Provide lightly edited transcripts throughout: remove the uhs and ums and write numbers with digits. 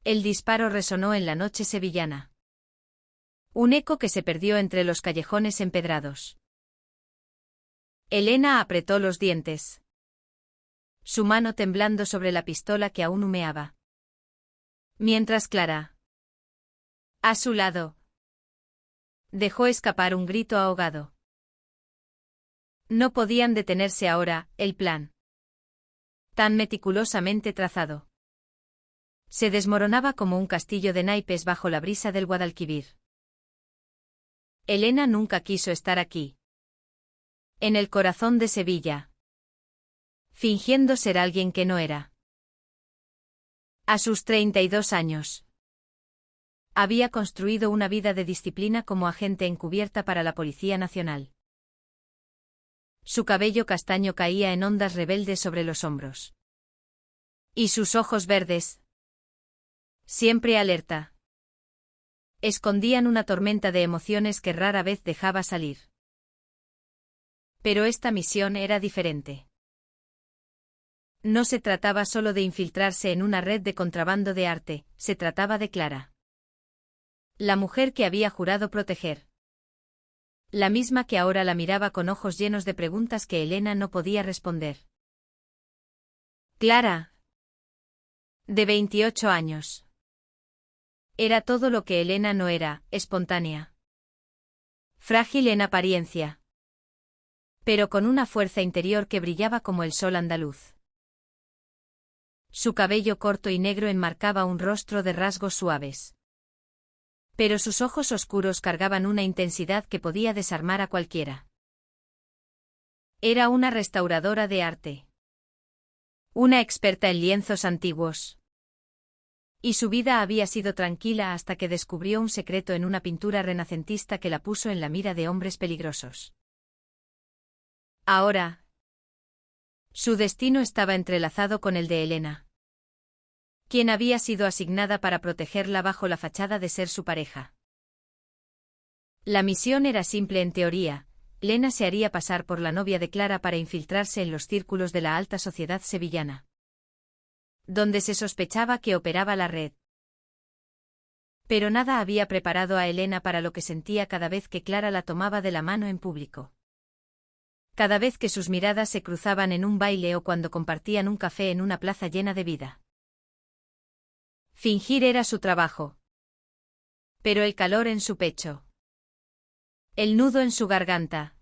El disparo resonó en la noche sevillana. Un eco que se perdió entre los callejones empedrados. Elena apretó los dientes. Su mano temblando sobre la pistola que aún humeaba. Mientras Clara, a su lado, dejó escapar un grito ahogado. No podían detenerse ahora, el plan, tan meticulosamente trazado, se desmoronaba como un castillo de naipes bajo la brisa del Guadalquivir. Elena nunca quiso estar aquí, en el corazón de Sevilla, fingiendo ser alguien que no era. A sus 32 años, había construido una vida de disciplina como agente encubierta para la Policía Nacional. Su cabello castaño caía en ondas rebeldes sobre los hombros. Y sus ojos verdes, siempre alerta, escondían una tormenta de emociones que rara vez dejaba salir. Pero esta misión era diferente. No se trataba solo de infiltrarse en una red de contrabando de arte, se trataba de Clara. La mujer que había jurado proteger. La misma que ahora la miraba con ojos llenos de preguntas que Elena no podía responder. Clara, de 28 años. Era todo lo que Elena no era, espontánea. Frágil en apariencia, pero con una fuerza interior que brillaba como el sol andaluz. Su cabello corto y negro enmarcaba un rostro de rasgos suaves. Pero sus ojos oscuros cargaban una intensidad que podía desarmar a cualquiera. Era una restauradora de arte. Una experta en lienzos antiguos. Y su vida había sido tranquila hasta que descubrió un secreto en una pintura renacentista que la puso en la mira de hombres peligrosos. Ahora, su destino estaba entrelazado con el de Elena, quien había sido asignada para protegerla bajo la fachada de ser su pareja. La misión era simple en teoría. Elena se haría pasar por la novia de Clara para infiltrarse en los círculos de la alta sociedad sevillana, donde se sospechaba que operaba la red. Pero nada había preparado a Elena para lo que sentía cada vez que Clara la tomaba de la mano en público. Cada vez que sus miradas se cruzaban en un baile o cuando compartían un café en una plaza llena de vida. Fingir era su trabajo. Pero el calor en su pecho, el nudo en su garganta,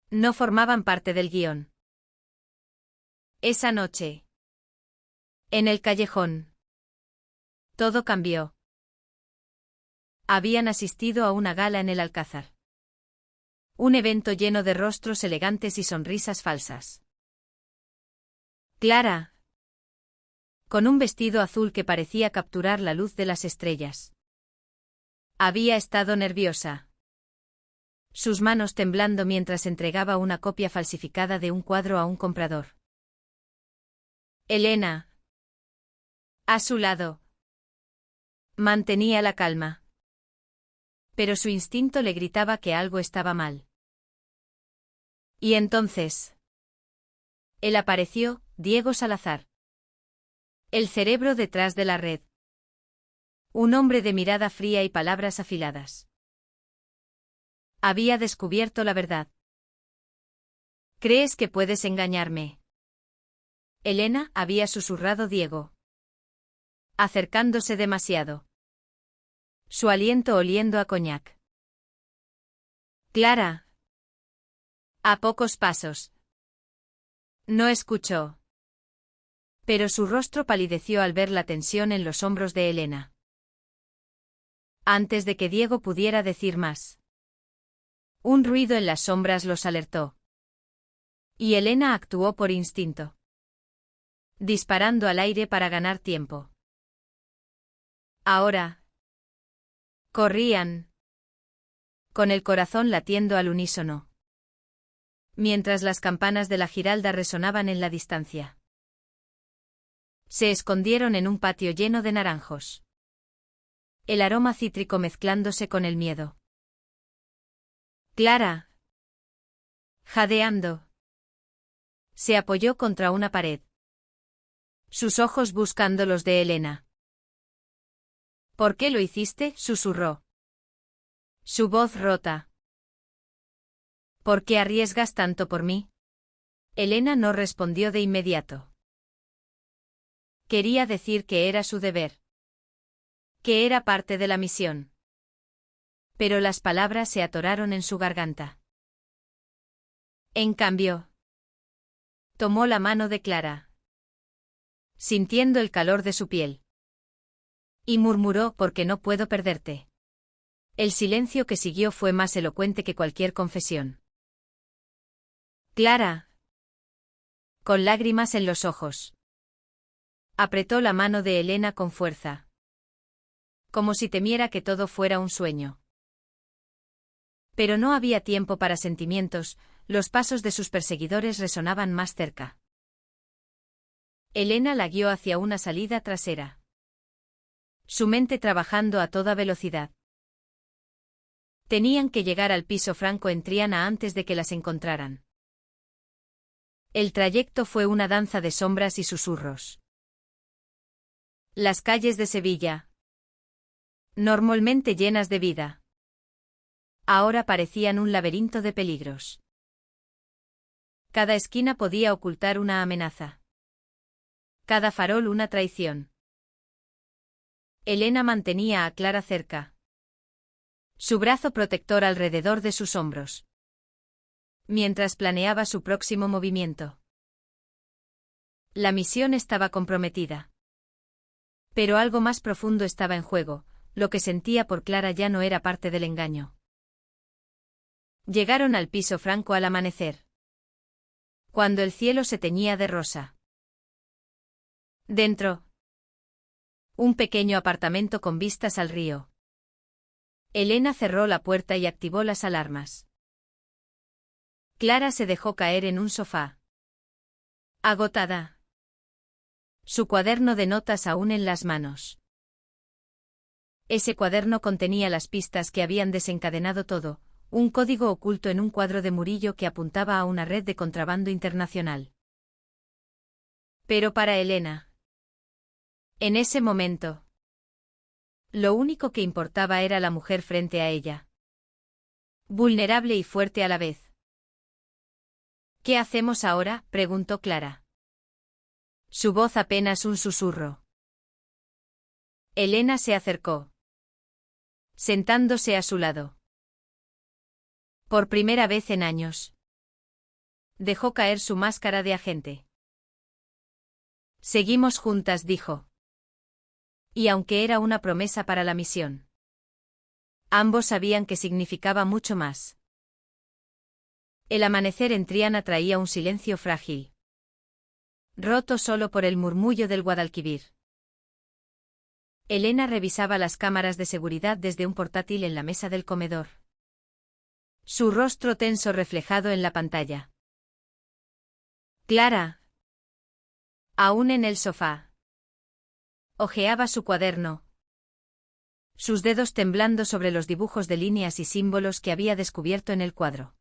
no formaban parte del guión. Esa noche, en el callejón, todo cambió. Habían asistido a una gala en el Alcázar. Un evento lleno de rostros elegantes y sonrisas falsas. Clara, con un vestido azul que parecía capturar la luz de las estrellas. Había estado nerviosa. Sus manos temblando mientras entregaba una copia falsificada de un cuadro a un comprador. Elena, a su lado, mantenía la calma. Pero su instinto le gritaba que algo estaba mal. Y entonces, él apareció, Diego Salazar. El cerebro detrás de la red. Un hombre de mirada fría y palabras afiladas. Había descubierto la verdad. ¿Crees que puedes engañarme? Elena, había susurrado Diego, acercándose demasiado. Su aliento oliendo a coñac. Clara. A pocos pasos. No escuchó. Pero su rostro palideció al ver la tensión en los hombros de Elena. Antes de que Diego pudiera decir más, un ruido en las sombras los alertó. Y Elena actuó por instinto, disparando al aire para ganar tiempo. Ahora, corrían, con el corazón latiendo al unísono, mientras las campanas de la Giralda resonaban en la distancia. Se escondieron en un patio lleno de naranjos. El aroma cítrico mezclándose con el miedo. Clara, jadeando, se apoyó contra una pared. Sus ojos buscando los de Elena. ¿Por qué lo hiciste?, susurró. Su voz rota. ¿Por qué arriesgas tanto por mí? Elena no respondió de inmediato. Quería decir que era su deber. Que era parte de la misión. Pero las palabras se atoraron en su garganta. En cambio, tomó la mano de Clara, sintiendo el calor de su piel. Y murmuró: «Porque no puedo perderte». El silencio que siguió fue más elocuente que cualquier confesión. Clara, con lágrimas en los ojos, apretó la mano de Elena con fuerza, como si temiera que todo fuera un sueño. Pero no había tiempo para sentimientos, los pasos de sus perseguidores resonaban más cerca. Elena la guió hacia una salida trasera, su mente trabajando a toda velocidad. Tenían que llegar al piso franco en Triana antes de que las encontraran. El trayecto fue una danza de sombras y susurros. Las calles de Sevilla, normalmente llenas de vida, ahora parecían un laberinto de peligros. Cada esquina podía ocultar una amenaza. Cada farol una traición. Elena mantenía a Clara cerca, su brazo protector alrededor de sus hombros, mientras planeaba su próximo movimiento. La misión estaba comprometida. Pero algo más profundo estaba en juego, lo que sentía por Clara ya no era parte del engaño. Llegaron al piso franco al amanecer, cuando el cielo se teñía de rosa. Dentro, un pequeño apartamento con vistas al río. Elena cerró la puerta y activó las alarmas. Clara se dejó caer en un sofá, agotada, su cuaderno de notas aún en las manos. Ese cuaderno contenía las pistas que habían desencadenado todo, un código oculto en un cuadro de Murillo que apuntaba a una red de contrabando internacional. Pero para Elena, en ese momento, lo único que importaba era la mujer frente a ella. Vulnerable y fuerte a la vez. «¿Qué hacemos ahora?», preguntó Clara. Su voz apenas un susurro. Elena se acercó, sentándose a su lado. Por primera vez en años, dejó caer su máscara de agente. «Seguimos juntas», dijo. Y aunque era una promesa para la misión, ambos sabían que significaba mucho más. El amanecer en Triana traía un silencio frágil, roto solo por el murmullo del Guadalquivir. Elena revisaba las cámaras de seguridad desde un portátil en la mesa del comedor, su rostro tenso reflejado en la pantalla. Clara, aún en el sofá, hojeaba su cuaderno, sus dedos temblando sobre los dibujos de líneas y símbolos que había descubierto en el cuadro.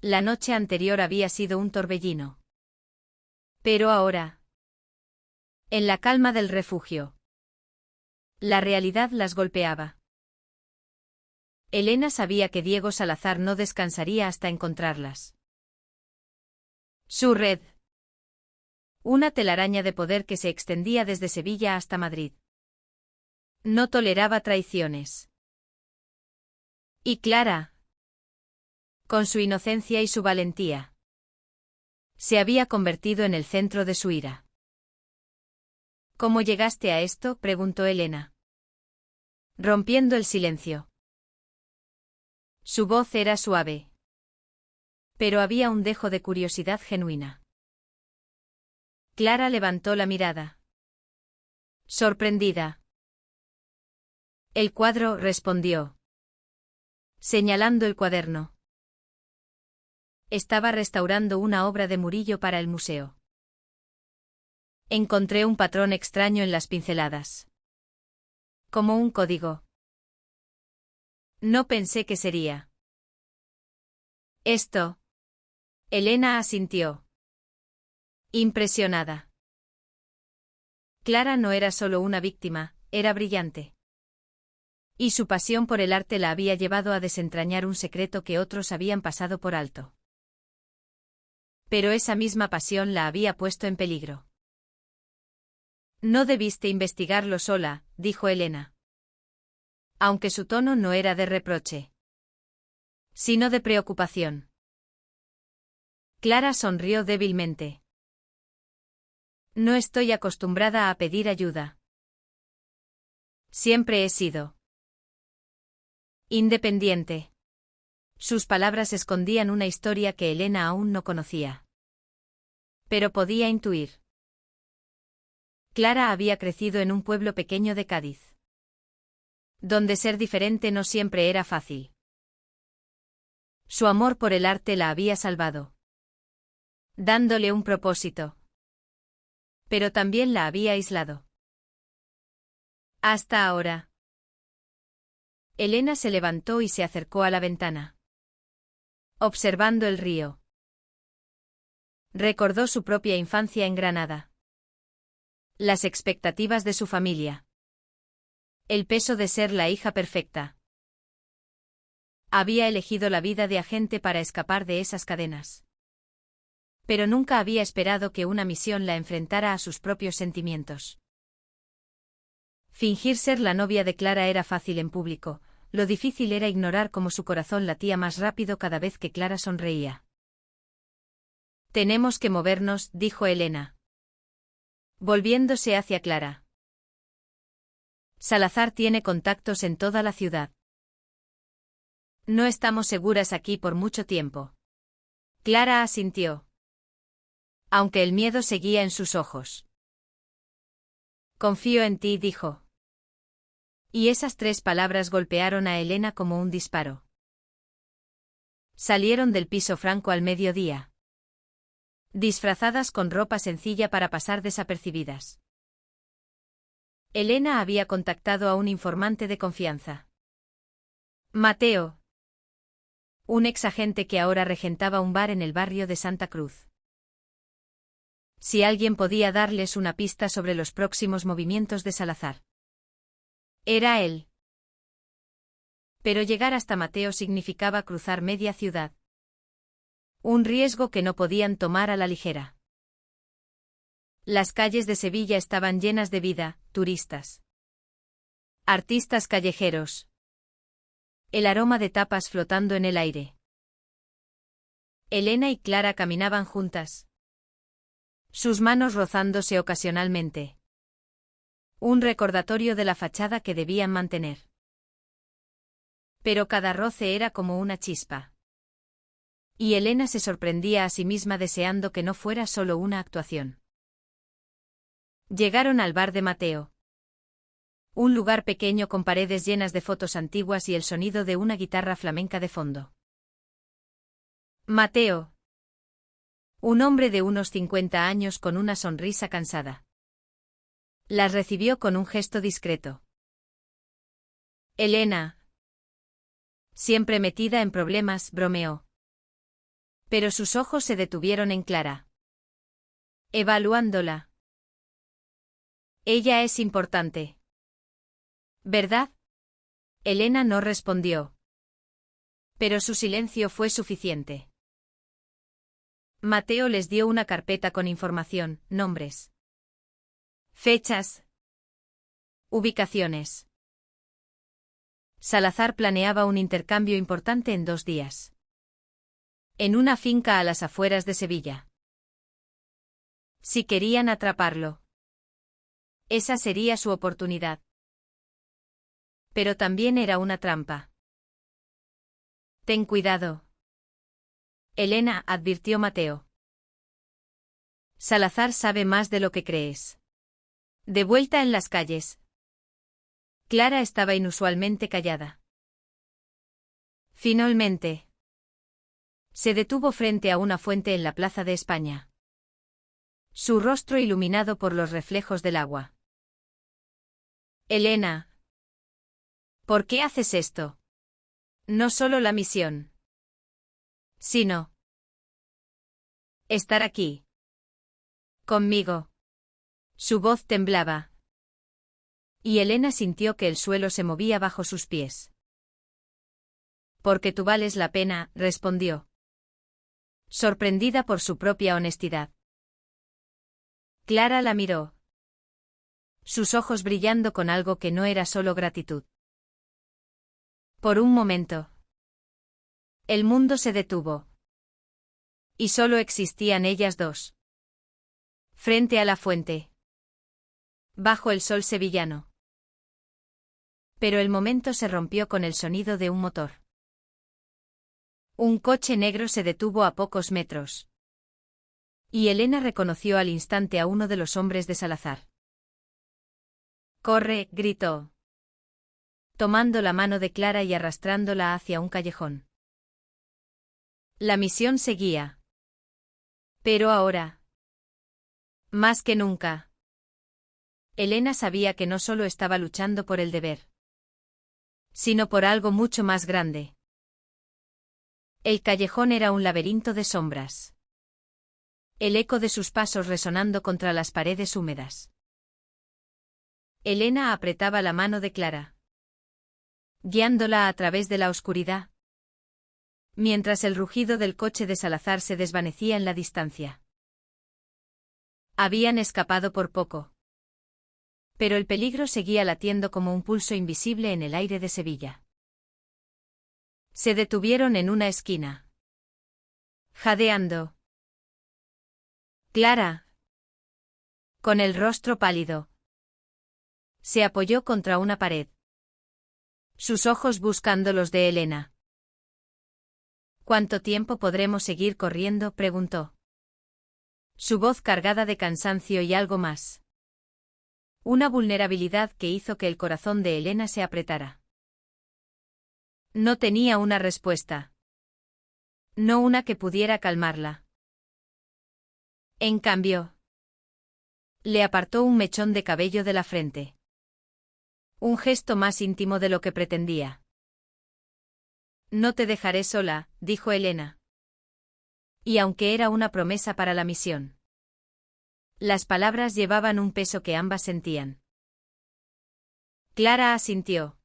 La noche anterior había sido un torbellino. Pero ahora, en la calma del refugio, la realidad las golpeaba. Elena sabía que Diego Salazar no descansaría hasta encontrarlas. Su red. Una telaraña de poder que se extendía desde Sevilla hasta Madrid. No toleraba traiciones. Y Clara, con su inocencia y su valentía, se había convertido en el centro de su ira. «¿Cómo llegaste a esto?», preguntó Elena, rompiendo el silencio. Su voz era suave, pero había un dejo de curiosidad genuina. Clara levantó la mirada, sorprendida. «El cuadro», respondió, señalando el cuaderno. Estaba restaurando una obra de Murillo para el museo. Encontré un patrón extraño en las pinceladas. Como un código. No pensé que sería esto. Elena asintió, impresionada. Clara no era solo una víctima, era brillante. Y su pasión por el arte la había llevado a desentrañar un secreto que otros habían pasado por alto. Pero esa misma pasión la había puesto en peligro. No debiste investigarlo sola, dijo Elena. Aunque su tono no era de reproche, sino de preocupación. Clara sonrió débilmente. No estoy acostumbrada a pedir ayuda. Siempre he sido independiente. Sus palabras escondían una historia que Elena aún no conocía. Pero podía intuir. Clara había crecido en un pueblo pequeño de Cádiz, donde ser diferente no siempre era fácil. Su amor por el arte la había salvado, dándole un propósito. Pero también la había aislado. Hasta ahora. Elena se levantó y se acercó a la ventana, observando el río. Recordó su propia infancia en Granada. Las expectativas de su familia. El peso de ser la hija perfecta. Había elegido la vida de agente para escapar de esas cadenas. Pero nunca había esperado que una misión la enfrentara a sus propios sentimientos. Fingir ser la novia de Clara era fácil en público, lo difícil era ignorar cómo su corazón latía más rápido cada vez que Clara sonreía. Tenemos que movernos, dijo Elena, volviéndose hacia Clara. Salazar tiene contactos en toda la ciudad. No estamos seguras aquí por mucho tiempo. Clara asintió, aunque el miedo seguía en sus ojos. Confío en ti, dijo. Y esas 3 palabras golpearon a Elena como un disparo. Salieron del piso Franco al mediodía, disfrazadas con ropa sencilla para pasar desapercibidas. Elena había contactado a un informante de confianza. Mateo, un exagente que ahora regentaba un bar en el barrio de Santa Cruz. Si alguien podía darles una pista sobre los próximos movimientos de Salazar, era él. Pero llegar hasta Mateo significaba cruzar media ciudad. Un riesgo que no podían tomar a la ligera. Las calles de Sevilla estaban llenas de vida, turistas, artistas callejeros. El aroma de tapas flotando en el aire. Elena y Clara caminaban juntas, sus manos rozándose ocasionalmente. Un recordatorio de la fachada que debían mantener. Pero cada roce era como una chispa. Y Elena se sorprendía a sí misma deseando que no fuera solo una actuación. Llegaron al bar de Mateo. Un lugar pequeño con paredes llenas de fotos antiguas y el sonido de una guitarra flamenca de fondo. Mateo. Un hombre de unos 50 años con una sonrisa cansada. Las recibió con un gesto discreto. Elena. Siempre metida en problemas, bromeó. Pero sus ojos se detuvieron en Clara, evaluándola. Ella es importante, ¿verdad? Elena no respondió. Pero su silencio fue suficiente. Mateo les dio una carpeta con información, nombres, fechas, ubicaciones. Salazar planeaba un intercambio importante en 2 días. En una finca a las afueras de Sevilla. Si querían atraparlo, esa sería su oportunidad. Pero también era una trampa. Ten cuidado. Elena, advirtió Mateo. Salazar sabe más de lo que crees. De vuelta en las calles. Clara estaba inusualmente callada. Finalmente. Se detuvo frente a una fuente en la Plaza de España. Su rostro iluminado por los reflejos del agua. Elena. ¿Por qué haces esto? No solo la misión, sino estar aquí. Conmigo. Su voz temblaba. Y Elena sintió que el suelo se movía bajo sus pies. Porque tú vales la pena, respondió, sorprendida por su propia honestidad. Clara la miró, sus ojos brillando con algo que no era solo gratitud. Por un momento, el mundo se detuvo. Y solo existían ellas dos. Frente a la fuente. Bajo el sol sevillano. Pero el momento se rompió con el sonido de un motor. Un coche negro se detuvo a pocos metros. Y Elena reconoció al instante a uno de los hombres de Salazar. ¡Corre!, gritó, tomando la mano de Clara y arrastrándola hacia un callejón. La misión seguía. Pero ahora, más que nunca, Elena sabía que no solo estaba luchando por el deber, sino por algo mucho más grande. El callejón era un laberinto de sombras. El eco de sus pasos resonando contra las paredes húmedas. Elena apretaba la mano de Clara, guiándola a través de la oscuridad, mientras el rugido del coche de Salazar se desvanecía en la distancia. Habían escapado por poco. Pero el peligro seguía latiendo como un pulso invisible en el aire de Sevilla. Se detuvieron en una esquina. Jadeando. Clara, con el rostro pálido, se apoyó contra una pared. Sus ojos buscando los de Elena. ¿Cuánto tiempo podremos seguir corriendo?, preguntó. Su voz cargada de cansancio y algo más. Una vulnerabilidad que hizo que el corazón de Elena se apretara. No tenía una respuesta. No una que pudiera calmarla. En cambio, le apartó un mechón de cabello de la frente. Un gesto más íntimo de lo que pretendía. No te dejaré sola, dijo Elena. Y aunque era una promesa para la misión, las palabras llevaban un peso que ambas sentían. Clara asintió.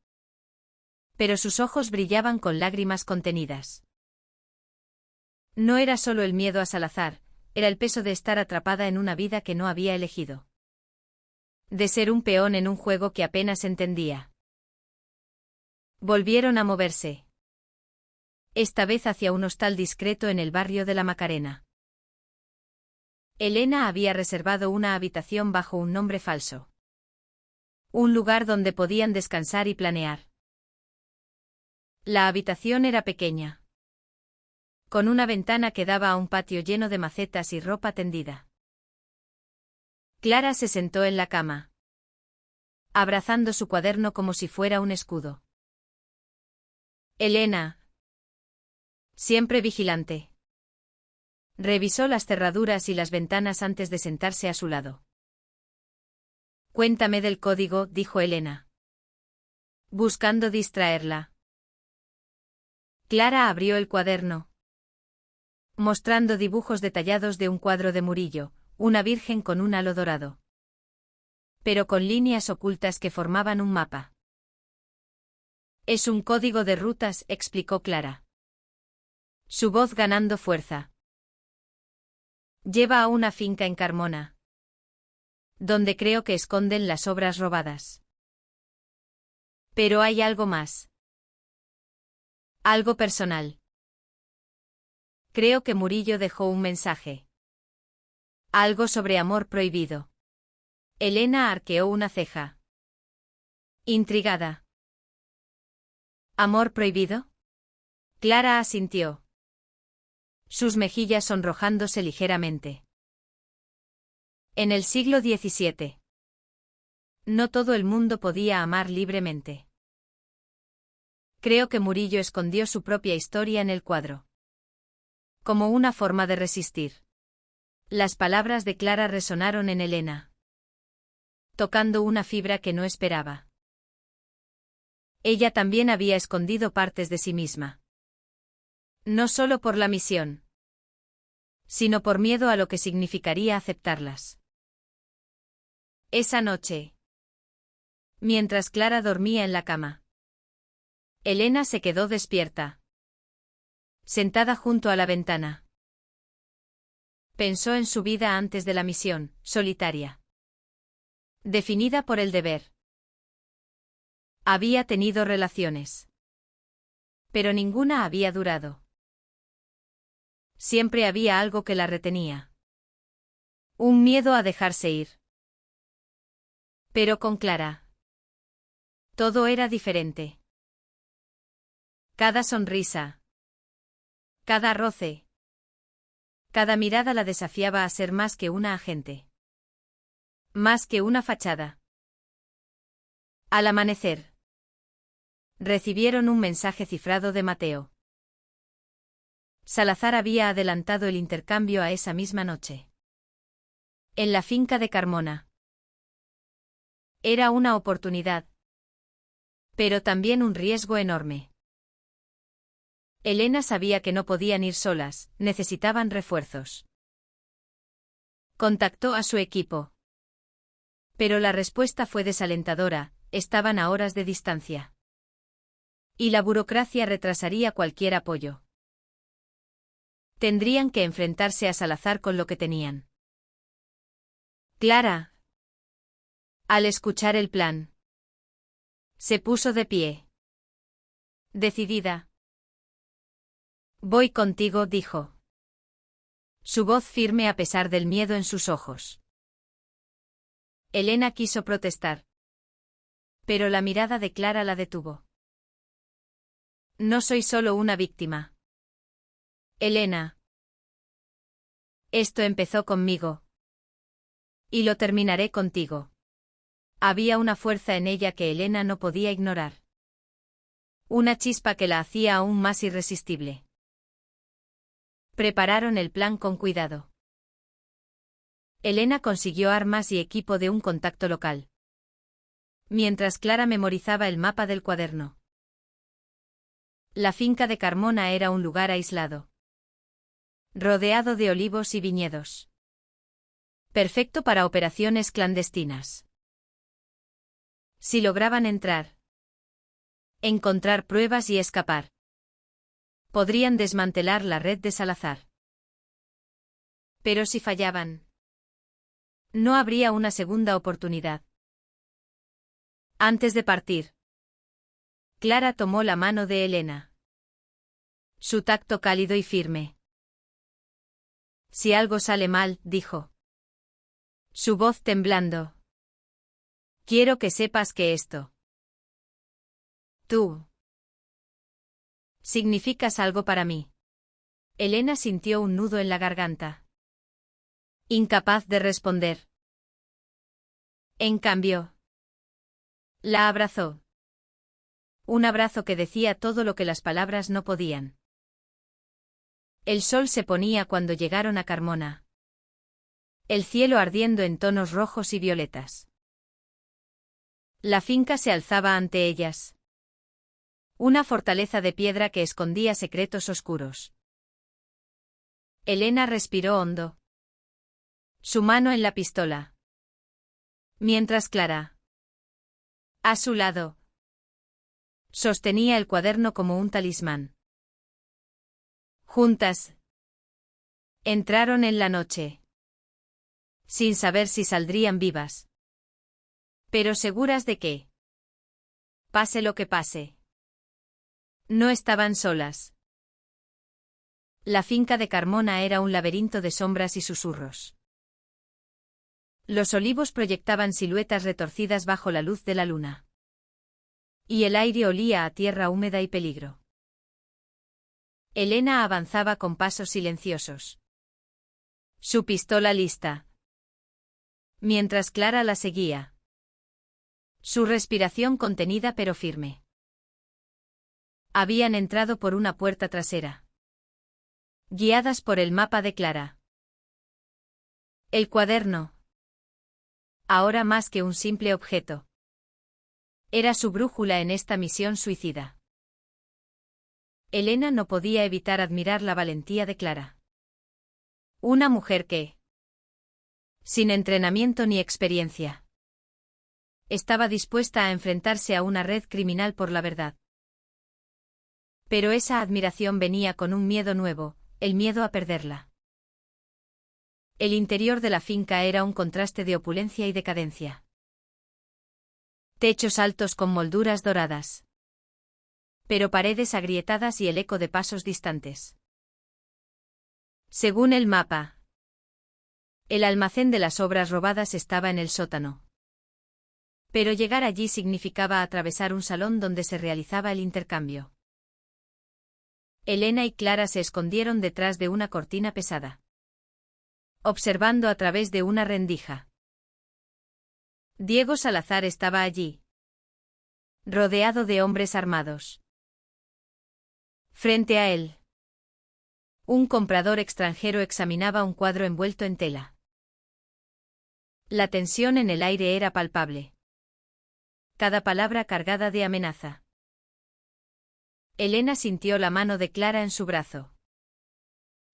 Pero sus ojos brillaban con lágrimas contenidas. No era solo el miedo a Salazar, era el peso de estar atrapada en una vida que no había elegido. De ser un peón en un juego que apenas entendía. Volvieron a moverse. Esta vez hacia un hostal discreto en el barrio de la Macarena. Elena había reservado una habitación bajo un nombre falso. Un lugar donde podían descansar y planear. La habitación era pequeña, con una ventana que daba a un patio lleno de macetas y ropa tendida. Clara se sentó en la cama, abrazando su cuaderno como si fuera un escudo. Elena, siempre vigilante, revisó las cerraduras y las ventanas antes de sentarse a su lado. Cuéntame del código, dijo Elena, buscando distraerla. Clara abrió el cuaderno, mostrando dibujos detallados de un cuadro de Murillo, una virgen con un halo dorado, pero con líneas ocultas que formaban un mapa. Es un código de rutas, explicó Clara, su voz ganando fuerza. Lleva a una finca en Carmona, donde creo que esconden las obras robadas. Pero hay algo más. Algo personal. Creo que Murillo dejó un mensaje. Algo sobre amor prohibido. Elena arqueó una ceja, intrigada. ¿Amor prohibido? Clara asintió, sus mejillas sonrojándose ligeramente. En el siglo XVII. No todo el mundo podía amar libremente. Creo que Murillo escondió su propia historia en el cuadro. Como una forma de resistir. Las palabras de Clara resonaron en Elena, tocando una fibra que no esperaba. Ella también había escondido partes de sí misma. No solo por la misión, sino por miedo a lo que significaría aceptarlas. Esa noche, Mientras Clara dormía en la cama, Elena se quedó despierta, sentada junto a la ventana. Pensó en su vida antes de la misión, solitaria, definida por el deber. Había tenido relaciones, pero ninguna había durado. Siempre había algo que la retenía. Un miedo a dejarse ir. Pero con Clara, todo era diferente. Cada sonrisa, cada roce, cada mirada la desafiaba a ser más que una agente. Más que una fachada. Al amanecer, recibieron un mensaje cifrado de Mateo. Salazar había adelantado el intercambio a esa misma noche. En la finca de Carmona. Era una oportunidad, pero también un riesgo enorme. Elena sabía que no podían ir solas, necesitaban refuerzos. Contactó a su equipo. Pero la respuesta fue desalentadora, estaban a horas de distancia. Y la burocracia retrasaría cualquier apoyo. Tendrían que enfrentarse a Salazar con lo que tenían. Clara, al escuchar el plan, se puso de pie. Decidida. Voy contigo, dijo. Su voz firme a pesar del miedo en sus ojos. Elena quiso protestar. Pero la mirada de Clara la detuvo. No soy solo una víctima. Elena. Esto empezó conmigo. Y lo terminaré contigo. Había una fuerza en ella que Elena no podía ignorar. Una chispa que la hacía aún más irresistible. Prepararon el plan con cuidado. Elena consiguió armas y equipo de un contacto local, mientras Clara memorizaba el mapa del cuaderno. La finca de Carmona era un lugar aislado, rodeado de olivos y viñedos. Perfecto para operaciones clandestinas. Si lograban entrar, encontrar pruebas y escapar, podrían desmantelar la red de Salazar. Pero si fallaban, no habría una segunda oportunidad. Antes de partir, Clara tomó la mano de Elena. Su tacto cálido y firme. Si algo sale mal, dijo. Su voz temblando. Quiero que sepas que esto. Tú. Significas algo para mí. Elena sintió un nudo en la garganta. Incapaz de responder. En cambio, la abrazó. Un abrazo que decía todo lo que las palabras no podían. El sol se ponía cuando llegaron a Carmona. El cielo ardiendo en tonos rojos y violetas. La finca se alzaba ante ellas. Una fortaleza de piedra que escondía secretos oscuros. Elena respiró hondo. Su mano en la pistola. Mientras Clara, a su lado, sostenía el cuaderno como un talismán. Juntas, entraron en la noche, sin saber si saldrían vivas, pero seguras de que, pase lo que pase, no estaban solas. La finca de Carmona era un laberinto de sombras y susurros. Los olivos proyectaban siluetas retorcidas bajo la luz de la luna. Y el aire olía a tierra húmeda y peligro. Elena avanzaba con pasos silenciosos. Su pistola lista. Mientras Clara la seguía. Su respiración contenida pero firme. Habían entrado por una puerta trasera. Guiadas por el mapa de Clara. El cuaderno. Ahora más que un simple objeto. Era su brújula en esta misión suicida. Elena no podía evitar admirar la valentía de Clara. Una mujer que, sin entrenamiento ni experiencia, Estaba dispuesta a enfrentarse a una red criminal por la verdad. Pero esa admiración venía con un miedo nuevo, el miedo a perderla. El interior de la finca era un contraste de opulencia y decadencia. Techos altos con molduras doradas. Pero paredes agrietadas y el eco de pasos distantes. Según el mapa, el almacén de las obras robadas estaba en el sótano. Pero llegar allí significaba atravesar un salón donde se realizaba el intercambio. Elena y Clara se escondieron detrás de una cortina pesada, observando a través de una rendija. Diego Salazar estaba allí, rodeado de hombres armados. Frente a él, un comprador extranjero examinaba un cuadro envuelto en tela. La tensión en el aire era palpable. Cada palabra cargada de amenaza. Elena sintió la mano de Clara en su brazo.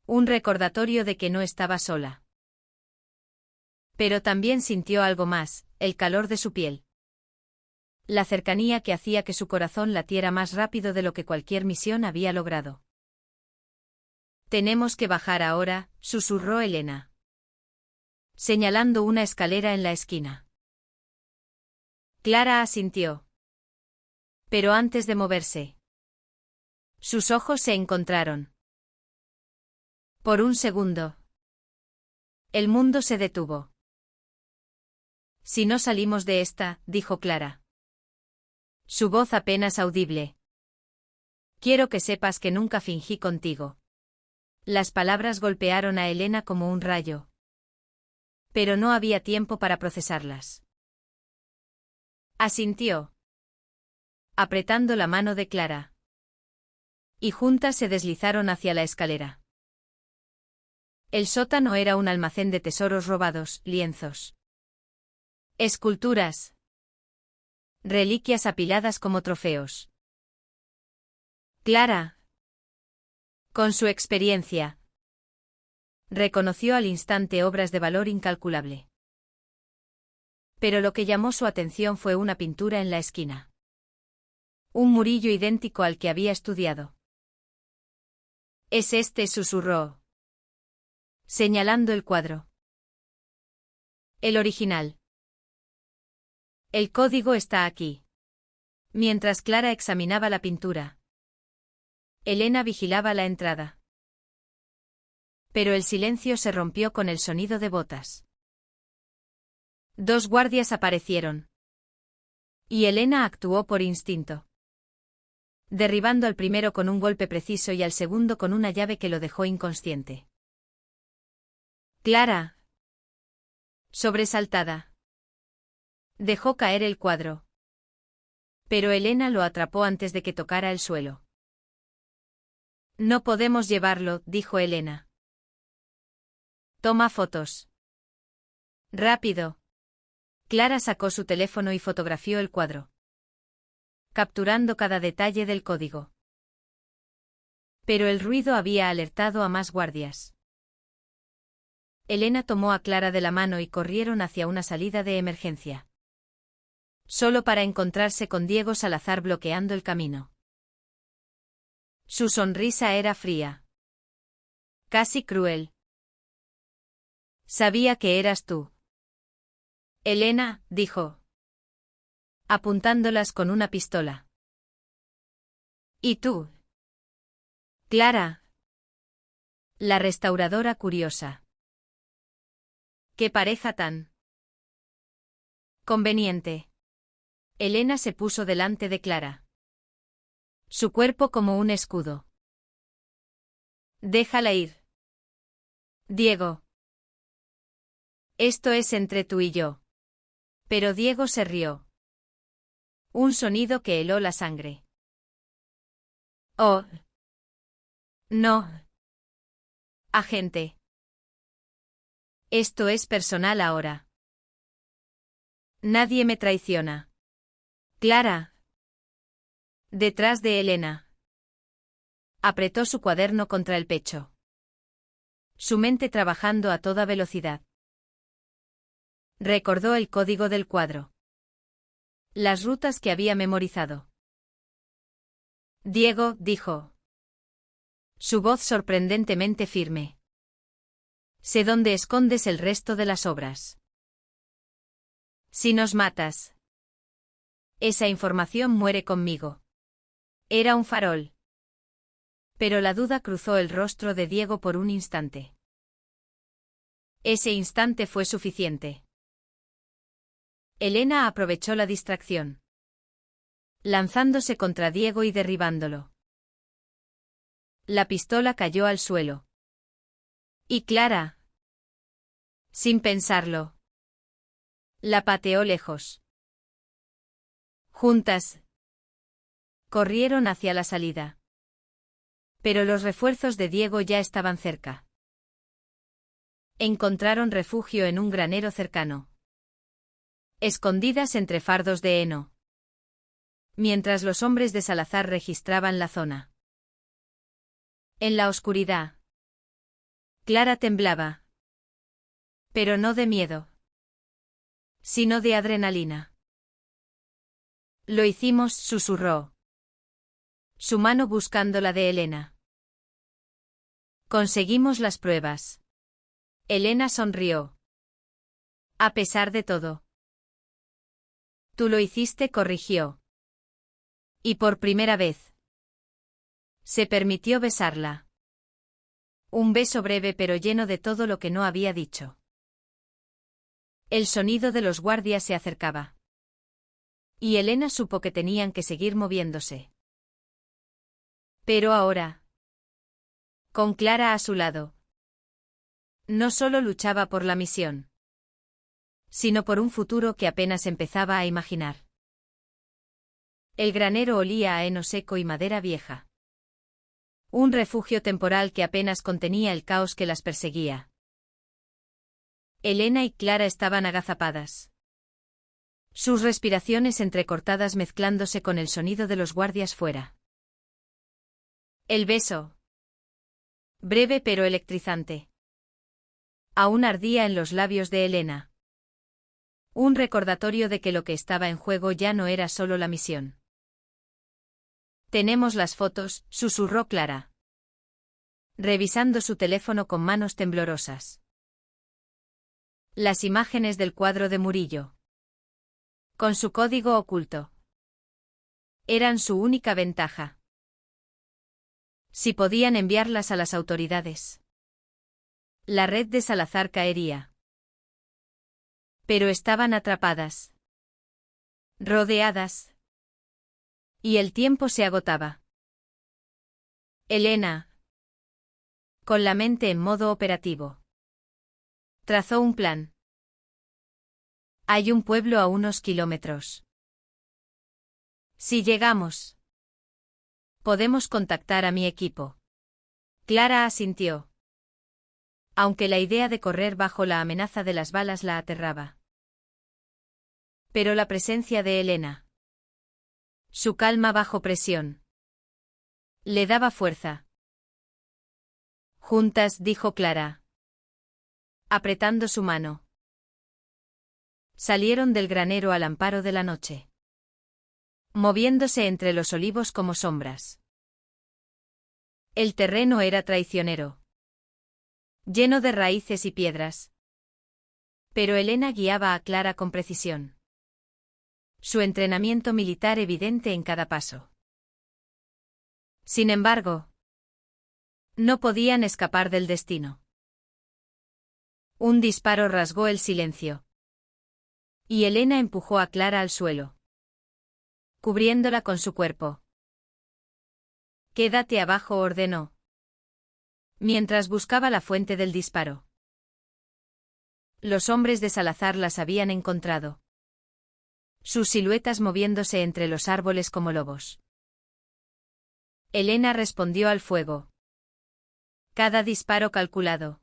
Un recordatorio de que no estaba sola. Pero también sintió algo más, el calor de su piel. La cercanía que hacía que su corazón latiera más rápido de lo que cualquier misión había logrado. Tenemos que bajar ahora, susurró Elena, señalando una escalera en la esquina. Clara asintió. Pero antes de moverse, sus ojos se encontraron. Por un segundo, el mundo se detuvo. Si no salimos de esta, dijo Clara. Su voz apenas audible. Quiero que sepas que nunca fingí contigo. Las palabras golpearon a Elena como un rayo. Pero no había tiempo para procesarlas. Asintió, apretando la mano de Clara. Y juntas se deslizaron hacia la escalera. El sótano era un almacén de tesoros robados, lienzos, esculturas, reliquias apiladas como trofeos. Clara, con su experiencia, reconoció al instante obras de valor incalculable. Pero lo que llamó su atención fue una pintura en la esquina. Un murillo idéntico al que había estudiado. Es este, susurró, señalando el cuadro. El original. El código está aquí. Mientras Clara examinaba la pintura, Elena vigilaba la entrada. Pero el silencio se rompió con el sonido de botas. Dos guardias aparecieron. Y Elena actuó por instinto, derribando al primero con un golpe preciso y al segundo con una llave que lo dejó inconsciente. Clara, sobresaltada, dejó caer el cuadro. Pero Elena lo atrapó antes de que tocara el suelo. No podemos llevarlo, dijo Elena. Toma fotos. Rápido. Clara sacó su teléfono y fotografió el cuadro, capturando cada detalle del código. Pero el ruido había alertado a más guardias. Elena tomó a Clara de la mano y corrieron hacia una salida de emergencia. Solo para encontrarse con Diego Salazar bloqueando el camino. Su sonrisa era fría. Casi cruel. Sabía que eras tú. Elena, dijo, apuntándolas con una pistola. ¿Y tú? Clara. La restauradora curiosa. ¿Qué pareja tan conveniente? Elena se puso delante de Clara. Su cuerpo como un escudo. Déjala ir. Diego. Esto es entre tú y yo. Pero Diego se rió. Un sonido que heló la sangre. Oh. No. Agente. Esto es personal ahora. Nadie me traiciona. Clara. Detrás de Elena. Apretó su cuaderno contra el pecho. Su mente trabajando a toda velocidad. Recordó el código del cuadro. las rutas que había memorizado. Diego, dijo. Su voz sorprendentemente firme. Sé dónde escondes el resto de las obras. Si nos matas. Esa información muere conmigo. Era un farol. Pero la duda cruzó el rostro de Diego por un instante. Ese instante fue suficiente. Elena aprovechó la distracción, lanzándose contra Diego y derribándolo. La pistola cayó al suelo. Y Clara, sin pensarlo, la pateó lejos. Juntas, corrieron hacia la salida. Pero los refuerzos de Diego ya estaban cerca. Encontraron refugio en un granero cercano, escondidas entre fardos de heno, mientras los hombres de Salazar registraban la zona. En la oscuridad, Clara temblaba. Pero no de miedo, sino de adrenalina. Lo hicimos, susurró, su mano buscando la de Elena. Conseguimos las pruebas. Elena sonrió. A pesar de todo. Tú lo hiciste, corrigió. Y por primera vez. Se permitió besarla. Un beso breve pero lleno de todo lo que no había dicho. El sonido de los guardias se acercaba. Y Elena supo que tenían que seguir moviéndose. Pero ahora, con Clara a su lado, no solo luchaba por la misión, sino por un futuro que apenas empezaba a imaginar. El granero olía a heno seco y madera vieja. Un refugio temporal que apenas contenía el caos que las perseguía. Elena y Clara estaban agazapadas. Sus respiraciones entrecortadas mezclándose con el sonido de los guardias fuera. El beso. Breve pero electrizante. Aún ardía en los labios de Elena. Un recordatorio de que lo que estaba en juego ya no era solo la misión. Tenemos las fotos, susurró Clara, revisando su teléfono con manos temblorosas. Las imágenes del cuadro de Murillo, con su código oculto, eran su única ventaja. Si podían enviarlas a las autoridades, la red de Salazar caería. Pero estaban atrapadas, rodeadas, y el tiempo se agotaba. Elena, con la mente en modo operativo, trazó un plan. Hay un pueblo a unos kilómetros. Si llegamos, podemos contactar a mi equipo. Clara asintió. Aunque la idea de correr bajo la amenaza de las balas la aterraba. Pero la presencia de Elena, su calma bajo presión, le daba fuerza. Juntas, dijo Clara, apretando su mano. Salieron del granero al amparo de la noche, moviéndose entre los olivos como sombras. El terreno era traicionero, lleno de raíces y piedras. Pero Elena guiaba a Clara con precisión. Su entrenamiento militar evidente en cada paso. Sin embargo, no podían escapar del destino. Un disparo rasgó el silencio. Y Elena empujó a Clara al suelo, cubriéndola con su cuerpo. Quédate abajo, ordenó, mientras buscaba la fuente del disparo. Los hombres de Salazar las habían encontrado, sus siluetas moviéndose entre los árboles como lobos. Elena respondió al fuego. Cada disparo calculado.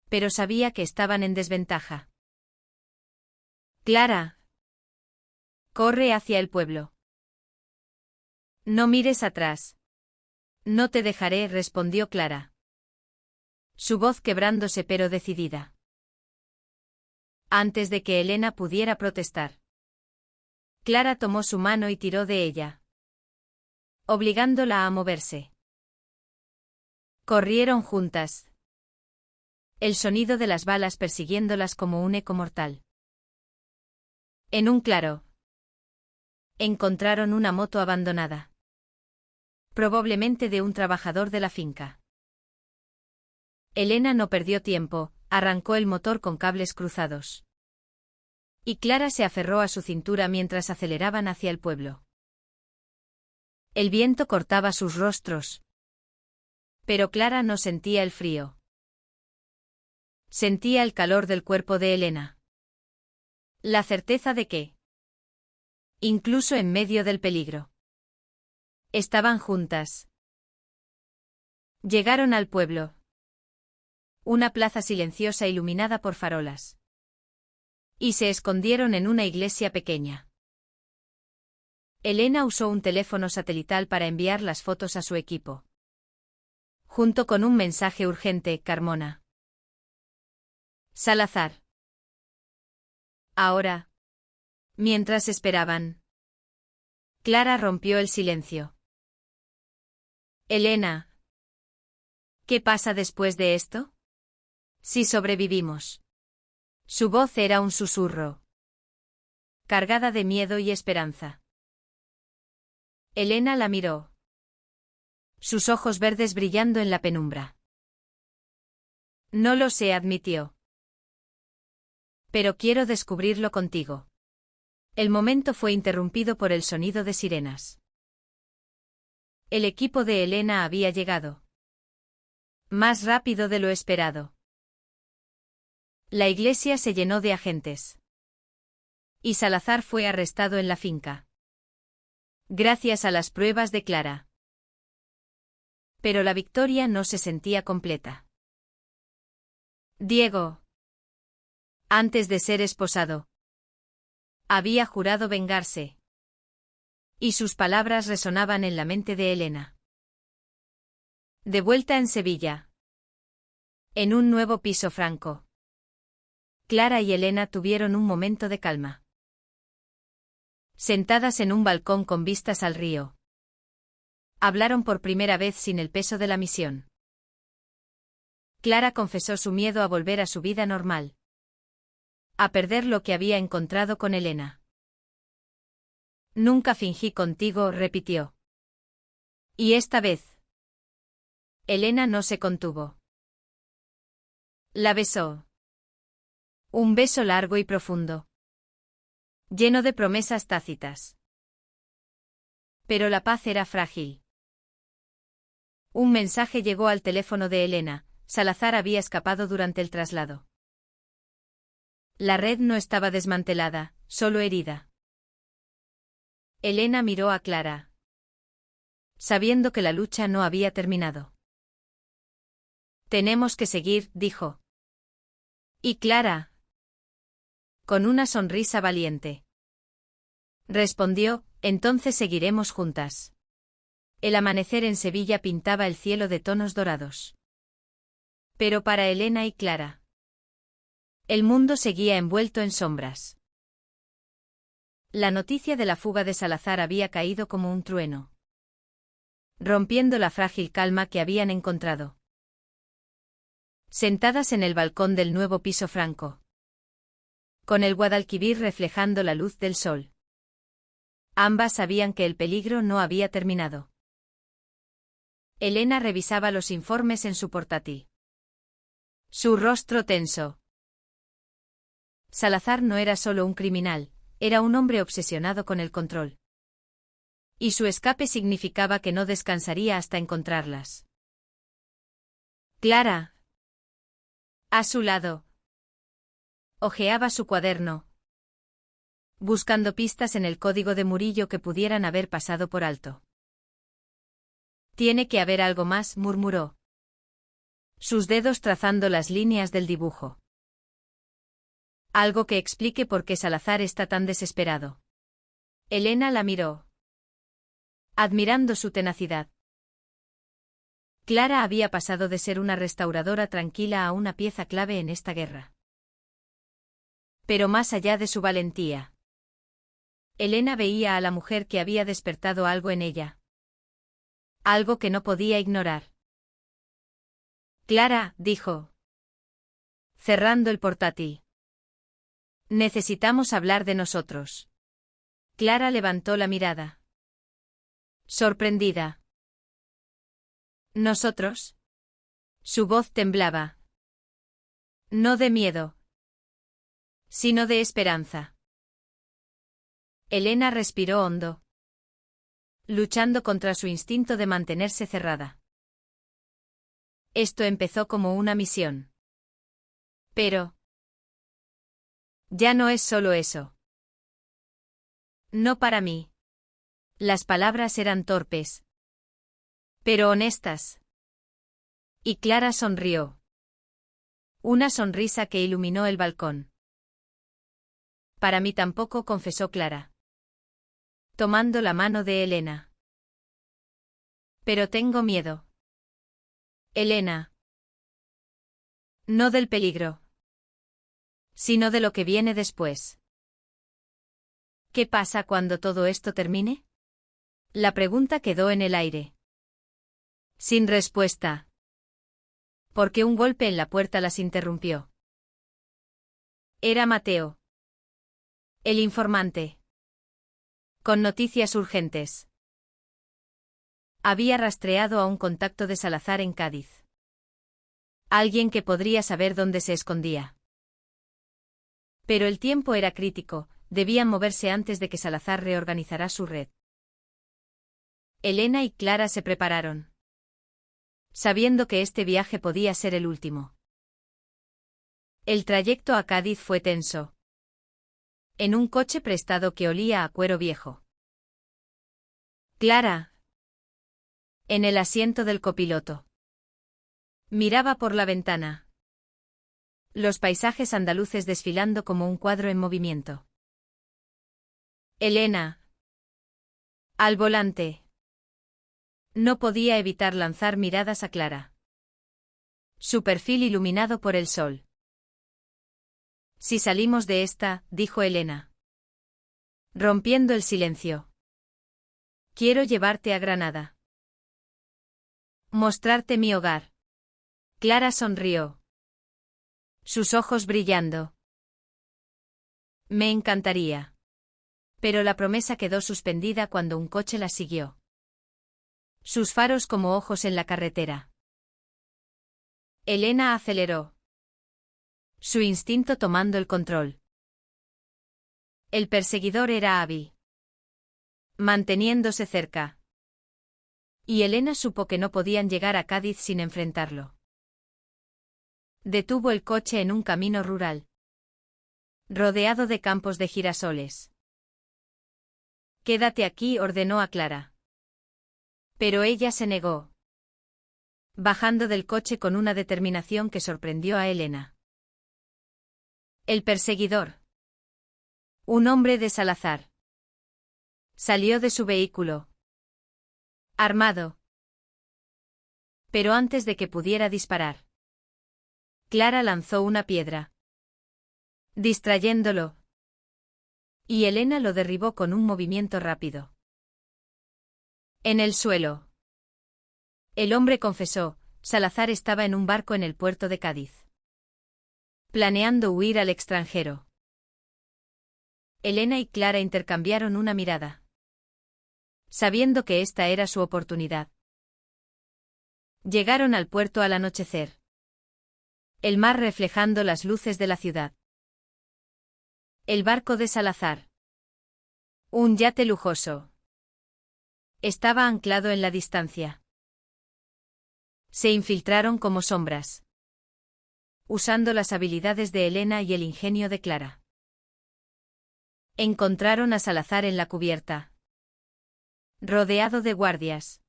Pero sabía que estaban en desventaja. Clara. Corre hacia el pueblo. No mires atrás. No te dejaré, respondió Clara, su voz quebrándose pero decidida. Antes de que Elena pudiera protestar. Clara tomó su mano y tiró de ella, obligándola a moverse. Corrieron juntas, el sonido de las balas persiguiéndolas como un eco mortal. En un claro, encontraron una moto abandonada, probablemente de un trabajador de la finca. Elena no perdió tiempo, arrancó el motor con cables cruzados. Y Clara se aferró a su cintura mientras aceleraban hacia el pueblo. El viento cortaba sus rostros. Pero Clara no sentía el frío. Sentía el calor del cuerpo de Elena. La certeza de que, incluso en medio del peligro, estaban juntas. Llegaron al pueblo. Una plaza silenciosa iluminada por farolas. Y se escondieron en una iglesia pequeña. Elena usó un teléfono satelital para enviar las fotos a su equipo. Junto con un mensaje urgente, Carmona. Salazar. Ahora. Mientras esperaban. Clara rompió el silencio. Elena. ¿Qué pasa después de esto? Si sobrevivimos. Su voz era un susurro, cargada de miedo y esperanza. Elena la miró. Sus ojos verdes brillando en la penumbra. No lo sé, admitió. Pero quiero descubrirlo contigo. El momento fue interrumpido por el sonido de sirenas. El equipo de Elena había llegado. Más rápido de lo esperado. La iglesia se llenó de agentes. Y Salazar fue arrestado en la finca. Gracias a las pruebas de Clara. Pero la victoria no se sentía completa. Diego, antes de ser esposado, había jurado vengarse. Y sus palabras resonaban en la mente de Elena. De vuelta en Sevilla. En un nuevo piso franco. Clara y Elena tuvieron un momento de calma. Sentadas en un balcón con vistas al río. Hablaron por primera vez sin el peso de la misión. Clara confesó su miedo a volver a su vida normal. A perder lo que había encontrado con Elena. Nunca fingí contigo, repitió. Y esta vez. Elena no se contuvo. La besó. Un beso largo y profundo. Lleno de promesas tácitas. Pero la paz era frágil. Un mensaje llegó al teléfono de Elena. Salazar había escapado durante el traslado. La red no estaba desmantelada, solo herida. Elena miró a Clara, sabiendo que la lucha no había terminado. Tenemos que seguir, dijo. Y Clara, con una sonrisa valiente, respondió, entonces seguiremos juntas. El amanecer en Sevilla pintaba el cielo de tonos dorados. Pero para Elena y Clara, el mundo seguía envuelto en sombras. La noticia de la fuga de Salazar había caído como un trueno, rompiendo la frágil calma que habían encontrado. Sentadas en el balcón del nuevo piso franco, con el Guadalquivir reflejando la luz del sol, ambas sabían que el peligro no había terminado. Elena revisaba los informes en su portátil. Su rostro tenso. Salazar no era solo un criminal, era un hombre obsesionado con el control. Y su escape significaba que no descansaría hasta encontrarlas. Clara, a su lado, hojeaba su cuaderno, buscando pistas en el código de Murillo que pudieran haber pasado por alto. Tiene que haber algo más, murmuró. Sus dedos trazando las líneas del dibujo. Algo que explique por qué Salazar está tan desesperado. Elena la miró, admirando su tenacidad. Clara había pasado de ser una restauradora tranquila a una pieza clave en esta guerra. Pero más allá de su valentía, Elena veía a la mujer que había despertado algo en ella. Algo que no podía ignorar. Clara, dijo, cerrando el portátil. Necesitamos hablar de nosotros. Clara levantó la mirada. Sorprendida. ¿Nosotros? Su voz temblaba. No de miedo, sino de esperanza. Elena respiró hondo, luchando contra su instinto de mantenerse cerrada. Esto empezó como una misión. Pero ya no es solo eso. No para mí. Las palabras eran torpes, pero honestas. Y Clara sonrió. Una sonrisa que iluminó el balcón. Para mí tampoco, confesó Clara, tomando la mano de Elena. Pero tengo miedo. Elena. No del peligro, sino de lo que viene después. ¿Qué pasa cuando todo esto termine? La pregunta quedó en el aire. Sin respuesta. Porque un golpe en la puerta las interrumpió. Era Mateo. El informante. Con noticias urgentes. Había rastreado a un contacto de Salazar en Cádiz. Alguien que podría saber dónde se escondía. Pero el tiempo era crítico, debían moverse antes de que Salazar reorganizara su red. Elena y Clara se prepararon, sabiendo que este viaje podía ser el último. El trayecto a Cádiz fue tenso. En un coche prestado que olía a cuero viejo. Clara, en el asiento del copiloto, miraba por la ventana. Los paisajes andaluces desfilando como un cuadro en movimiento. Elena, al volante. No podía evitar lanzar miradas a Clara. Su perfil iluminado por el sol. Si salimos de esta, dijo Elena, rompiendo el silencio. Quiero llevarte a Granada. Mostrarte mi hogar. Clara sonrió. Sus ojos brillando. Me encantaría. Pero la promesa quedó suspendida cuando un coche la siguió. Sus faros como ojos en la carretera. Elena aceleró. Su instinto tomando el control. El perseguidor era hábil, manteniéndose cerca. Y Elena supo que no podían llegar a Cádiz sin enfrentarlo. Detuvo el coche en un camino rural, rodeado de campos de girasoles. Quédate aquí, ordenó a Clara. Pero ella se negó, bajando del coche con una determinación que sorprendió a Elena. El perseguidor, un hombre de Salazar, salió de su vehículo, armado. Pero antes de que pudiera disparar, Clara lanzó una piedra, distrayéndolo. Y Elena lo derribó con un movimiento rápido. En el suelo. El hombre confesó, Salazar estaba en un barco en el puerto de Cádiz, planeando huir al extranjero. Elena y Clara intercambiaron una mirada, sabiendo que esta era su oportunidad. Llegaron al puerto al anochecer, el mar reflejando las luces de la ciudad. El barco de Salazar, un yate lujoso, estaba anclado en la distancia. Se infiltraron como sombras, usando las habilidades de Elena y el ingenio de Clara. Encontraron a Salazar en la cubierta, rodeado de guardias.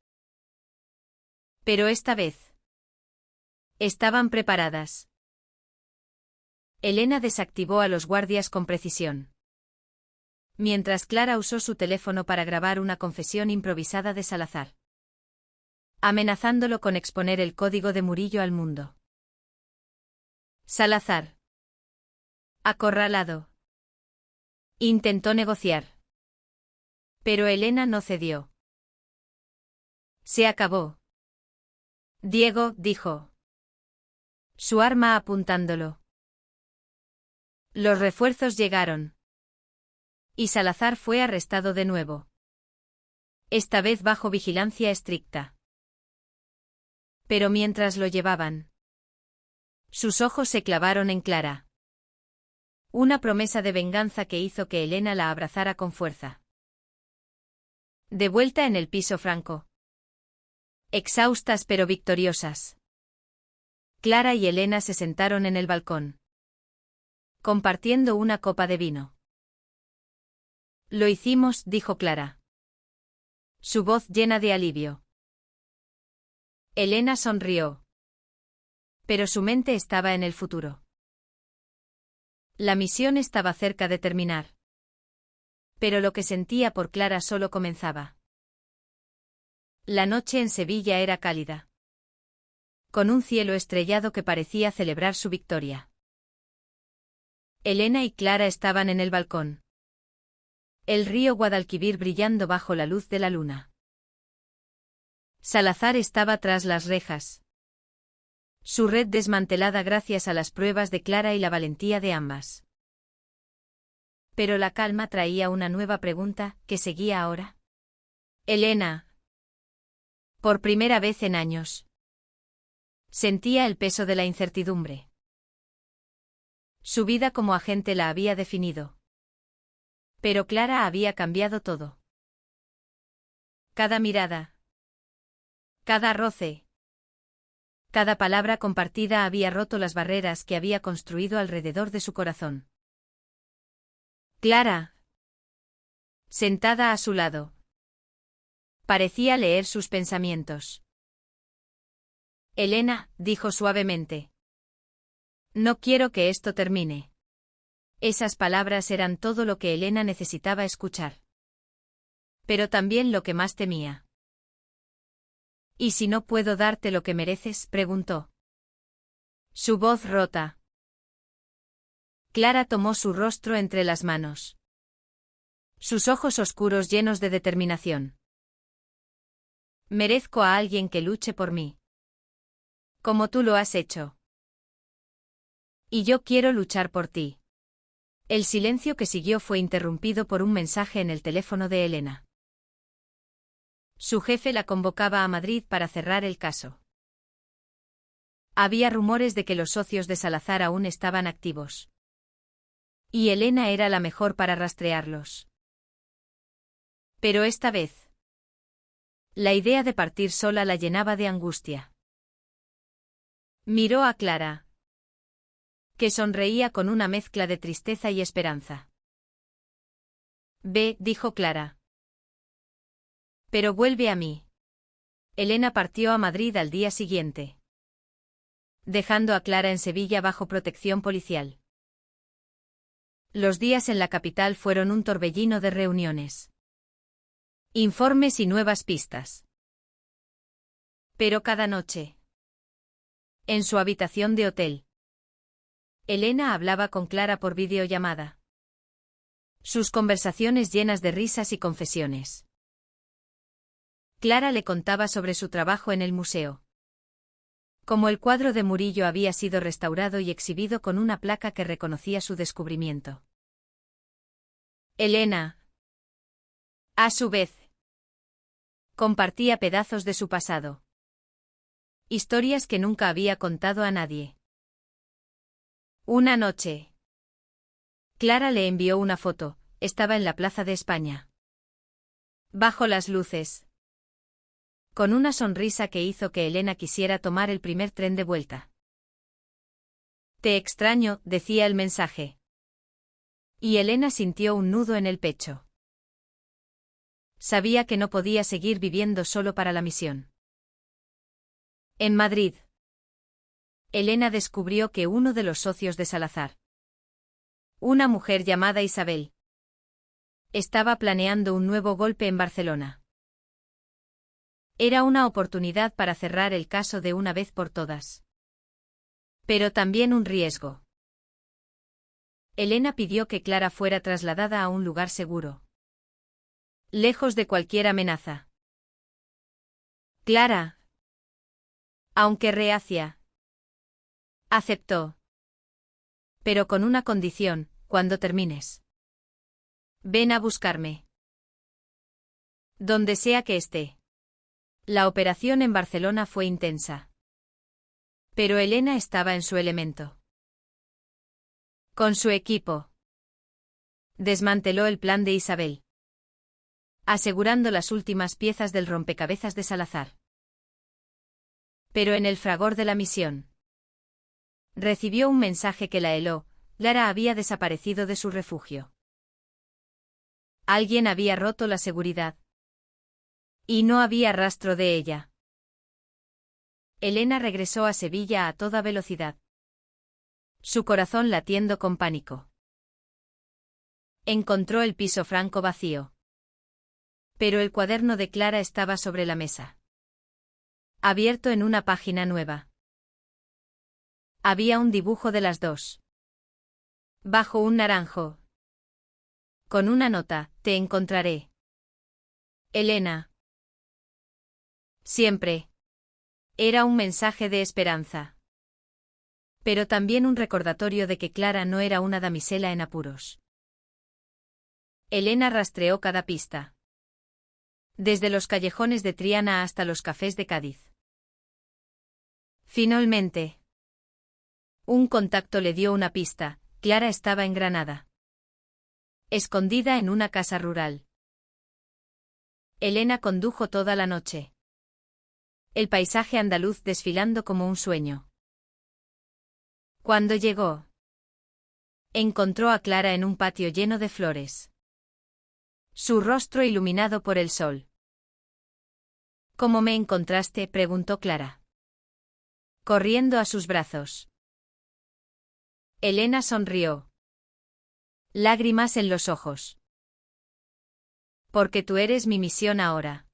Pero esta vez estaban preparadas. Elena desactivó a los guardias con precisión, mientras Clara usó su teléfono para grabar una confesión improvisada de Salazar, amenazándolo con exponer el código de Murillo al mundo. Salazar, acorralado, intentó negociar, Pero Elena no cedió. Se acabó. Diego, dijo. Su arma apuntándolo. Los refuerzos llegaron. Y Salazar fue arrestado de nuevo. Esta vez bajo vigilancia estricta. Pero mientras lo llevaban, sus ojos se clavaron en Clara. Una promesa de venganza que hizo que Elena la abrazara con fuerza. De vuelta en el piso franco. Exhaustas pero victoriosas. Clara y Elena se sentaron en el balcón, compartiendo una copa de vino. Lo hicimos, dijo Clara. Su voz llena de alivio. Elena sonrió. Pero su mente estaba en el futuro. La misión estaba cerca de terminar. Pero lo que sentía por Clara solo comenzaba. La noche en Sevilla era cálida, con un cielo estrellado que parecía celebrar su victoria. Elena y Clara estaban en el balcón. El río Guadalquivir brillando bajo la luz de la luna. Salazar estaba tras las rejas. Su red desmantelada gracias a las pruebas de Clara y la valentía de ambas. Pero la calma traía una nueva pregunta, ¿qué seguía ahora? Elena. Por primera vez en años. Sentía el peso de la incertidumbre. Su vida como agente la había definido. Pero Clara había cambiado todo. Cada mirada. Cada roce. Cada palabra compartida había roto las barreras que había construido alrededor de su corazón. Clara, sentada a su lado, parecía leer sus pensamientos. Elena, dijo suavemente. No quiero que esto termine. Esas palabras eran todo lo que Elena necesitaba escuchar. Pero también lo que más temía. ¿Y si no puedo darte lo que mereces?, preguntó. Su voz rota. Clara tomó su rostro entre las manos. Sus ojos oscuros llenos de determinación. Merezco a alguien que luche por mí. Como tú lo has hecho. Y yo quiero luchar por ti. El silencio que siguió fue interrumpido por un mensaje en el teléfono de Elena. Su jefe la convocaba a Madrid para cerrar el caso. Había rumores de que los socios de Salazar aún estaban activos. Y Elena era la mejor para rastrearlos. Pero esta vez, la idea de partir sola la llenaba de angustia. Miró a Clara, que sonreía con una mezcla de tristeza y esperanza. Ve, dijo Clara. Pero vuelve a mí. Elena partió a Madrid al día siguiente, dejando a Clara en Sevilla bajo protección policial. Los días en la capital fueron un torbellino de reuniones, informes y nuevas pistas. Pero cada noche, en su habitación de hotel, Elena hablaba con Clara por videollamada. Sus conversaciones llenas de risas y confesiones. Clara le contaba sobre su trabajo en el museo. Cómo el cuadro de Murillo había sido restaurado y exhibido con una placa que reconocía su descubrimiento. Elena, a su vez, compartía pedazos de su pasado. Historias que nunca había contado a nadie. Una noche, Clara le envió una foto, estaba en la Plaza de España. Bajo las luces. Con una sonrisa que hizo que Elena quisiera tomar el primer tren de vuelta. Te extraño, decía el mensaje. Y Elena sintió un nudo en el pecho. Sabía que no podía seguir viviendo solo para la misión. En Madrid, Elena descubrió que uno de los socios de Salazar, una mujer llamada Isabel, estaba planeando un nuevo golpe en Barcelona. Era una oportunidad para cerrar el caso de una vez por todas. Pero también un riesgo. Elena pidió que Clara fuera trasladada a un lugar seguro. lejos de cualquier amenaza. Clara, aunque reacia, aceptó. Pero con una condición: cuando termines, ven a buscarme. Donde sea que esté. La operación en Barcelona fue intensa. Pero Elena estaba en su elemento. Con su equipo, desmanteló el plan de Isabel, asegurando las últimas piezas del rompecabezas de Salazar. Pero en el fragor de la misión, recibió un mensaje que la heló: Clara había desaparecido de su refugio. Alguien había roto la seguridad. Y no había rastro de ella. Elena regresó a Sevilla a toda velocidad, su corazón latiendo con pánico. Encontró el piso franco vacío. Pero el cuaderno de Clara estaba sobre la mesa, abierto en una página nueva. Había un dibujo de las dos, bajo un naranjo, con una nota: te encontraré, Elena. Siempre. Era un mensaje de esperanza. Pero también un recordatorio de que Clara no era una damisela en apuros. Elena rastreó cada pista, desde los callejones de Triana hasta los cafés de Cádiz. Finalmente, un contacto le dio una pista: Clara estaba en Granada, escondida en una casa rural. Elena condujo toda la noche, el paisaje andaluz desfilando como un sueño. Cuando llegó, encontró a Clara en un patio lleno de flores, su rostro iluminado por el sol. ¿Cómo me encontraste?, preguntó Clara, corriendo a sus brazos. Elena sonrió, lágrimas en los ojos. Porque tú eres mi misión ahora.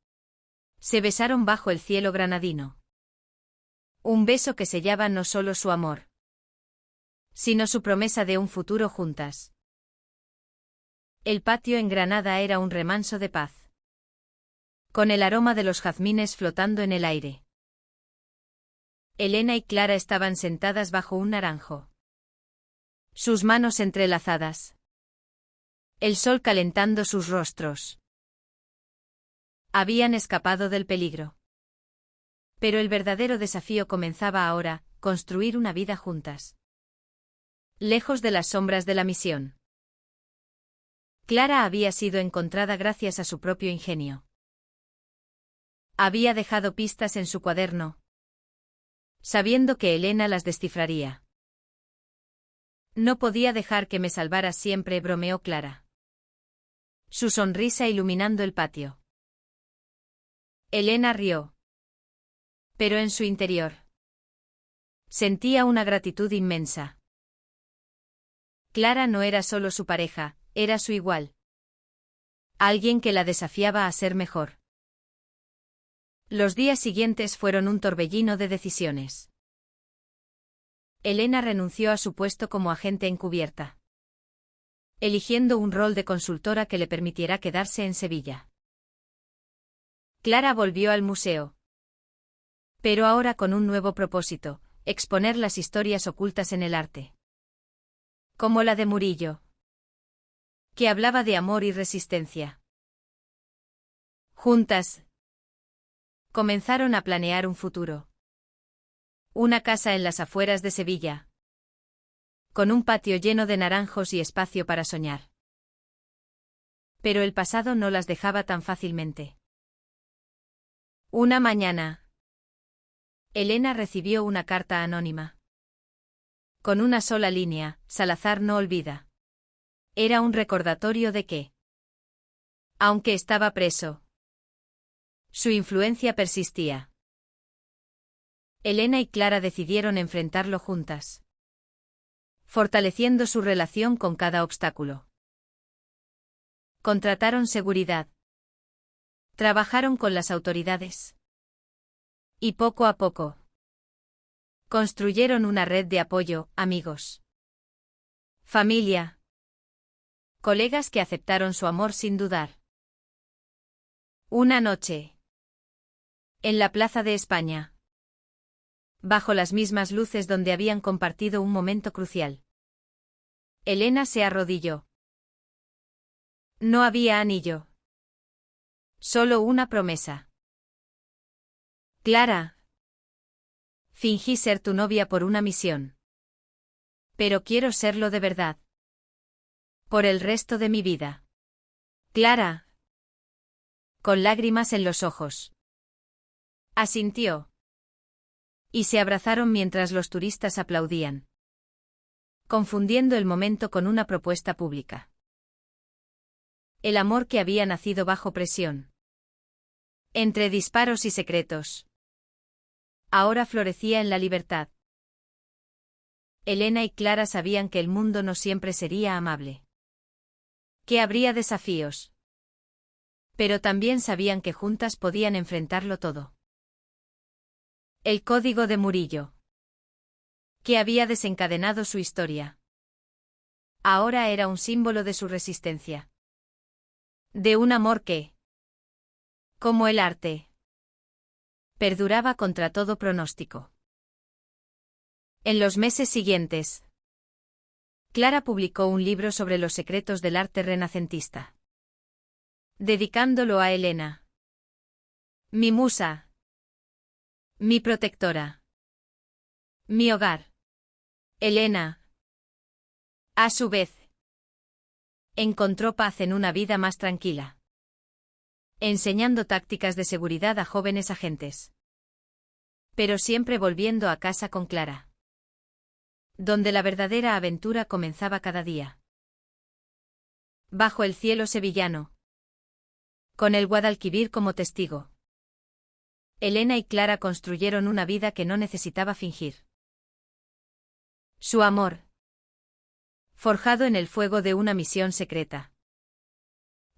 Se besaron bajo el cielo granadino. Un beso que sellaba no solo su amor, sino su promesa de un futuro juntas. El patio en Granada era un remanso de paz, con el aroma de los jazmines flotando en el aire. Elena y Clara estaban sentadas bajo un naranjo, sus manos entrelazadas, el sol calentando sus rostros. Habían escapado del peligro. Pero el verdadero desafío comenzaba ahora: construir una vida juntas, lejos de las sombras de la misión. Clara había sido encontrada gracias a su propio ingenio. Había dejado pistas en su cuaderno, sabiendo que Elena las descifraría. No podía dejar que me salvaras siempre, bromeó Clara, su sonrisa iluminando el patio. Elena rió. Pero en su interior sentía una gratitud inmensa. Clara no era solo su pareja, era su igual. Alguien que la desafiaba a ser mejor. Los días siguientes fueron un torbellino de decisiones. Elena renunció a su puesto como agente encubierta, eligiendo un rol de consultora que le permitiera quedarse en Sevilla. Clara volvió al museo, pero ahora con un nuevo propósito: exponer las historias ocultas en el arte. Como la de Murillo, que hablaba de amor y resistencia. Juntas, comenzaron a planear un futuro. Una casa en las afueras de Sevilla, con un patio lleno de naranjos y espacio para soñar. Pero el pasado no las dejaba tan fácilmente. Una mañana, Elena recibió una carta anónima. Con una sola línea: Salazar no olvida. Era un recordatorio de que, aunque estaba preso, su influencia persistía. Elena y Clara decidieron enfrentarlo juntas, fortaleciendo su relación con cada obstáculo. Contrataron seguridad. Trabajaron con las autoridades. Y poco a poco, construyeron una red de apoyo: amigos, familia, colegas que aceptaron su amor sin dudar. Una noche. En la Plaza de España. Bajo las mismas luces donde habían compartido un momento crucial. Elena se arrodilló. No había anillo. Solo una promesa. Clara. Fingí ser tu novia por una misión. Pero quiero serlo de verdad. Por el resto de mi vida. Clara. Con lágrimas en los ojos. Asintió. Y se abrazaron mientras los turistas aplaudían. Confundiendo el momento con una propuesta pública. El amor que había nacido bajo presión. Entre disparos y secretos. Ahora florecía en la libertad. Elena y Clara sabían que el mundo no siempre sería amable. Que habría desafíos. Pero también sabían que juntas podían enfrentarlo todo. El código de Murillo. Que había desencadenado su historia. Ahora era un símbolo de su resistencia. De un amor que, como el arte, perduraba contra todo pronóstico. En los meses siguientes, Clara publicó un libro sobre los secretos del arte renacentista. Dedicándolo a Elena. Mi musa. Mi protectora. Mi hogar. Elena. A su vez, encontró paz en una vida más tranquila. Enseñando tácticas de seguridad a jóvenes agentes. Pero siempre volviendo a casa con Clara. Donde la verdadera aventura comenzaba cada día. Bajo el cielo sevillano. Con el Guadalquivir como testigo. Elena y Clara construyeron una vida que no necesitaba fingir. Su amor. Forjado en el fuego de una misión secreta.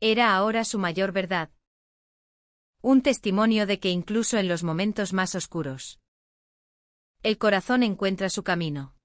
Era ahora su mayor verdad. Un testimonio de que incluso en los momentos más oscuros, el corazón encuentra su camino.